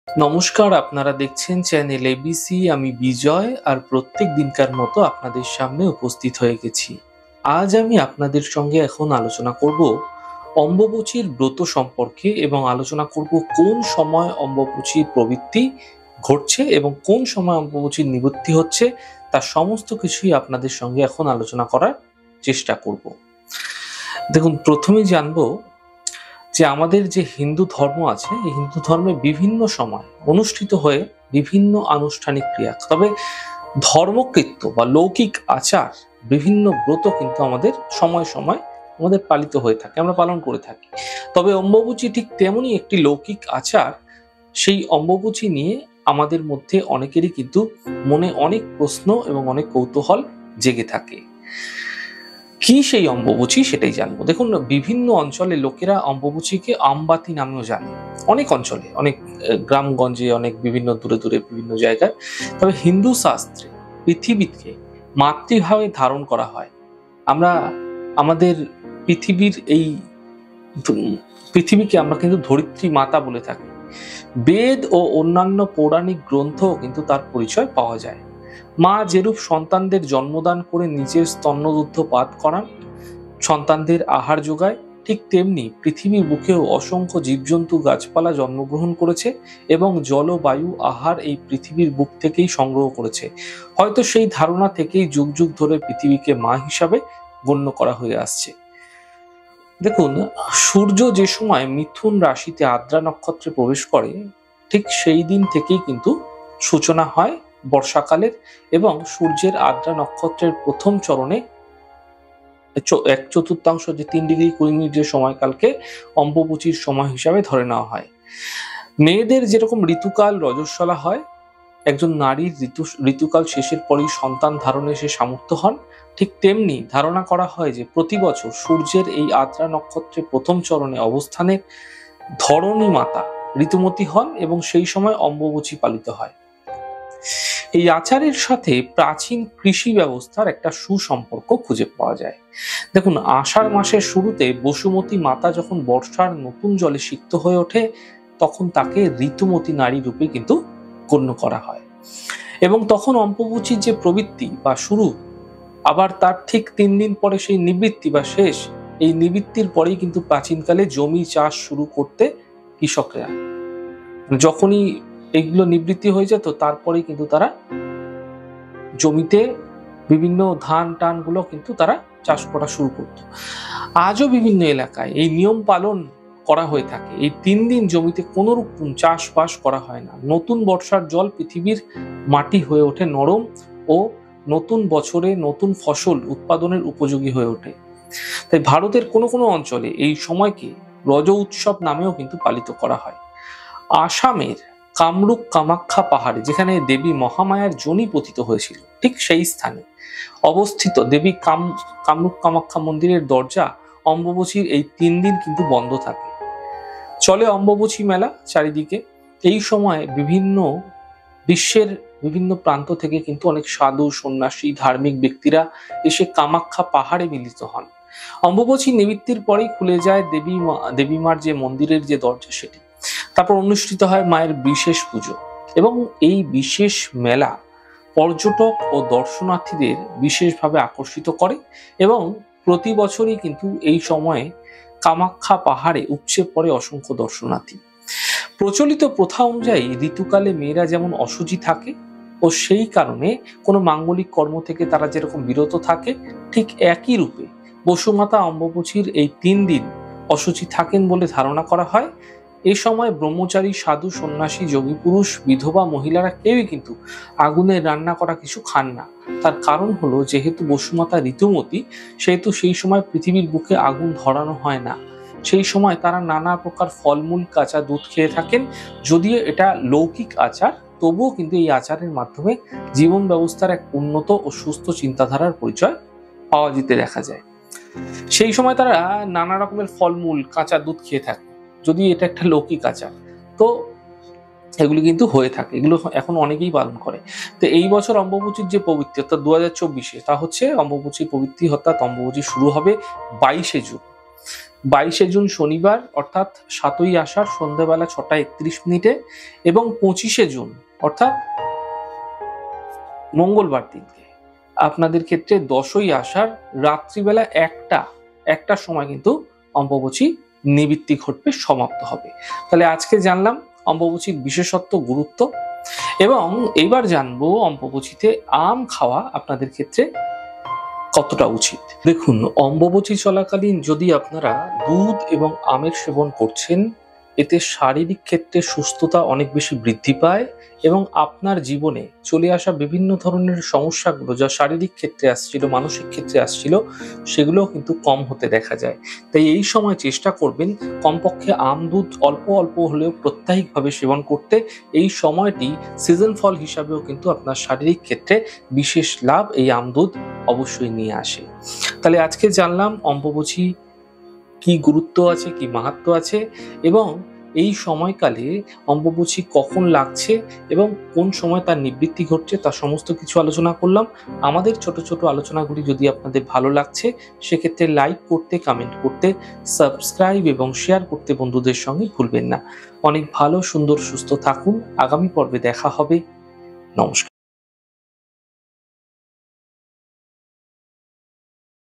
নমস্কার, আপনারা দেখছেন চ্যানেল এবিসি। আমি বিজয়, আর প্রত্যেক দিনকার মতো আপনাদের সামনে উপস্থিত হয়ে গেছি। আজ আমি আপনাদের সঙ্গে এখন আলোচনা করব অম্বুবাচীর ব্রত সম্পর্কে, এবং আলোচনা করব কোন সময় অম্বুবাচীর প্রবৃত্তি ঘটছে এবং কোন সময় অম্বুবাচীর নিবৃত্তি হচ্ছে, তার সমস্ত কিছুই আপনাদের সঙ্গে এখন আলোচনা করার চেষ্টা করব। দেখুন, প্রথমেই জানবো যে আমাদের যে হিন্দু ধর্ম আছে, এই হিন্দু ধর্মে বিভিন্ন সময় অনুষ্ঠিত হয়ে বিভিন্ন আনুষ্ঠানিক ক্রিয়া, তবে ধর্মকৃত্য বা লৌকিক আচার, বিভিন্ন ব্রত কিন্তু আমাদের সময় সময় আমাদের পালিত হয়ে থাকে, আমরা পালন করে থাকি। তবে অম্বুবাচী ঠিক তেমনই একটি লৌকিক আচার। সেই অম্বুবাচী নিয়ে আমাদের মধ্যে অনেকেরই কিন্তু মনে অনেক প্রশ্ন এবং অনেক কৌতূহল জেগে থাকে। কি সেই অম্বুবাচী, সেটাই জানবো। দেখুন, বিভিন্ন অঞ্চলে লোকেরা অম্বুবাচীকে আমবাতি নামেও জানে, অনেক অঞ্চলে, অনেক গ্রামগঞ্জে, অনেক বিভিন্ন দূরে দূরে বিভিন্ন জায়গায়। তবে হিন্দু শাস্ত্রে পৃথিবীকে মাতৃভাবে ধারণ করা হয়। আমরা আমাদের পৃথিবীর এই পৃথিবীকে আমরা কিন্তু ধরিত্রী মাতা বলে থাকি। বেদ ও অন্যান্য পৌরাণিক গ্রন্থও কিন্তু তার পরিচয় পাওয়া যায়। মা যেরূপ সন্তানদের জন্মদান করে নিজের স্তন্যদুগ্ধ পান করান, সন্তানদের আহার যোগায়, ঠিক তেমনি পৃথিবীর বুকেও অসংখ্য জীবজন্তু গাছপালা জন্মগ্রহণ করেছে এবং জলবায়ু আহার এই পৃথিবীর বুক থেকেই সংগ্রহ করেছে। হয়তো সেই ধারণা থেকেই যুগ যুগ ধরে পৃথিবীকে মা হিসাবে গণ্য করা হয়ে আসছে। দেখুন, সূর্য যে সময় মিথুন রাশিতে আদ্রা নক্ষত্রে প্রবেশ করে, ঠিক সেই দিন থেকেই কিন্তু সূচনা হয় বর্ষাকালের, এবং সূর্যের আদ্রা নক্ষত্রের প্রথম চরণে 1/4 যে 3°20' যে সময়কালকে অম্বুবাচীর সময় হিসাবে ধরে নেওয়া হয়। মেয়েদের যেরকম ঋতুকাল রজস্বলা হয়, একজন নারীর ঋতুকাল শেষের পরেই সন্তান ধারণে সে সামর্থ্য হন, ঠিক তেমনি ধারণা করা হয় যে প্রতি বছর সূর্যের এই আদ্রা নক্ষত্রের প্রথম চরণে অবস্থানে ধরণী মাতা ঋতুমতী হন এবং সেই সময় অম্বুবাচী পালিত হয়। এই আচারের সাথে প্রাচীন কৃষি ব্যবস্থার একটা সুসম্পর্ক খুঁজে পাওয়া যায়। দেখুন, আষাঢ় মাসের শুরুতে বসুমতী মাতা যখন বর্ষার নতুন জলে সিক্ত হয়ে ওঠে, তখন তাকে ঋতুমতী নারী রূপে কিন্তু গণ্য করা হয়। এবং তখন অম্বুবাচীর যে প্রবৃত্তি বা শুরু, আবার তার ঠিক 3 দিন পরে সেই নিবৃত্তি বা শেষ, এই নিবৃত্তির পরেই কিন্তু প্রাচীনকালে জমি চাষ শুরু করতে কৃষকরা, যখনই এগুলো নিবৃত্তি হয়ে যেত, তারপরেই কিন্তু তারা জমিতে বিভিন্ন ধান টান গুলো কিন্তু তারা চাষ করা শুরু করত। আজও বিভিন্ন এলাকায় এই নিয়ম পালন করা হয়ে থাকে। এই 3 দিন জমিতে কোনো রকম চাষবাস করা হয় না। নতুন বর্ষার জল পৃথিবীর মাটি হয়ে ওঠে নরম, ও নতুন বছরে নতুন ফসল উৎপাদনের উপযোগী হয়ে ওঠে। তাই ভারতের কোনো কোনো অঞ্চলে এই সময়কে রজ উৎসব নামেও কিন্তু পালিত করা হয়। আসামের কামরূপ কামাখ্যা পাহাড়ে, যেখানে দেবী মহামায়ার যোনি পতিত হয়েছিল, ঠিক সেই স্থানে অবস্থিত দেবী কামরূপ কামাখ্যা মন্দিরের দরজা অম্বুবাচীর এই 3 দিন কিন্তু বন্ধ থাকে। চলে অম্বুবাচী মেলা চারিদিকে। এই সময় বিশ্বের বিভিন্ন প্রান্ত থেকে কিন্তু অনেক সাধু, সন্ন্যাসী, ধার্মিক ব্যক্তিরা এসে কামাখ্যা পাহাড়ে মিলিত হন। অম্বুবাচী নিবৃত্তির পরেই খুলে যায় দেবী মার যে মন্দিরের যে দরজা, সেটি। তারপর অনুষ্ঠিত হয় মায়ের বিশেষ পুজো, এবং এই বিশেষ মেলা পর্যটক ও দর্শনার্থীদের বিশেষভাবে আকর্ষিত করে, এবং প্রতি বছরই কিন্তু এই সময়ে কামাখ্যা পাহাড়ে উপচে পড়ে অসংখ্য দর্শনার্থী। প্রচলিত প্রথা অনুযায়ী ঋতুকালে মেয়েরা যেমন অশুচি থাকে, ও সেই কারণে কোনো মাঙ্গলিক কর্ম থেকে তারা যেরকম বিরত থাকে, ঠিক একই রূপে বসুমাতা অম্বুবাচীর এই 3 দিন অশুচি থাকেন বলে ধারণা করা হয়। এই সময় ব্রহ্মচারী, সাধু, সন্ন্যাসী, যোগী পুরুষ, বিধবা মহিলারা কেউই কিন্তু আগুনে রান্না করা কিছু খান না। তার কারণ হলো, যেহেতু বসুমাতা ঋতুমতী, সেহেতু সেই সময় পৃথিবীর বুকে আগুন ধরানো হয় না। সেই সময় তারা নানা প্রকার ফলমূল, কাঁচা দুধ খেয়ে থাকেন। যদিও এটা লৌকিক আচার, তবুও কিন্তু এই আচারের মাধ্যমে জীবন ব্যবস্থার এক উন্নত ও সুস্থ চিন্তাধারার পরিচয় পাওয়া যেতে দেখা যায়। সেই সময় তারা নানা রকমের ফলমূল, কাঁচা দুধ খেয়ে থাকে। যদি এটা একটা লৌকিক আচার, তো এগুলি কিন্তু হয়ে থাকে, এগুলো এখন অনেকেই পালন করে। তো এই বছর অম্বুবাচীর যে প্রবৃত্তি, অর্থাৎ 2024-এ, তা হচ্ছে অম্বুবাচীর প্রবৃত্তি, অর্থাৎ অম্বুবাচী শুরু হবে 22শে জুন। 22শে জুন শনিবার অর্থাৎ 7ই আষাঢ় সন্ধ্যাবেলা 6টা 31 মিনিটে এবং 25শে জুন অর্থাৎ মঙ্গলবার দিনকে আপনাদের ক্ষেত্রে 10ই আষাঢ় রাত্রিবেলা একটা সময় কিন্তু অম্বুবাচী নিবৃত্তি ঘটবে, সমাপ্ত হবে। তাহলে আজকে জানলাম অম্বুবাচীর বিশেষত্ব, গুরুত্ব, এবং এইবার জানবো অম্বুবাচীতে আম খাওয়া আপনাদের ক্ষেত্রে কতটা উচিত। দেখুন, অম্বুবাচী চলাকালীন যদি আপনারা দুধ এবং আমের সেবন করছেন, এতে শারীরিক ক্ষেত্রে সুস্থতা অনেক বেশি বৃদ্ধি পায় এবং আপনার জীবনে চলে আসা বিভিন্ন ধরনের সমস্যাগুলো যা শারীরিক ক্ষেত্রে আসছিল, মানসিক ক্ষেত্রে আসছিল, সেগুলো কিন্তু কম হতে দেখা যায়। তাই এই সময় চেষ্টা করবেন কমপক্ষে আম দুধ অল্প অল্প হলেও প্রত্যাহিকভাবে সেবন করতে। এই সময়টি সিজন ফল হিসাবেও কিন্তু আপনার শারীরিক ক্ষেত্রে বিশেষ লাভ এই আম দুধ অবশ্যই নিয়ে আসে। তাহলে আজকে জানলাম অম্বুবাচী কি গুরুত্ব আছে, কি মাহাত্ম্য আছে, এবং এই সময়কালে অম্বুবাচী কখন লাগছে এবং কোন সময় তার নিবৃত্তি ঘটছে, তার সমস্ত কিছু আলোচনা করলাম। আমাদের ছোট ছোট আলোচনাগুলি যদি আপনাদের ভালো লাগছে, সেক্ষেত্রে লাইক করতে, কমেন্ট করতে, সাবস্ক্রাইব এবং শেয়ার করতে বন্ধুদের সঙ্গে ভুলবেন না। অনেক ভালো, সুন্দর, সুস্থ থাকুন। আগামী পর্বে দেখা হবে। নমস্কার।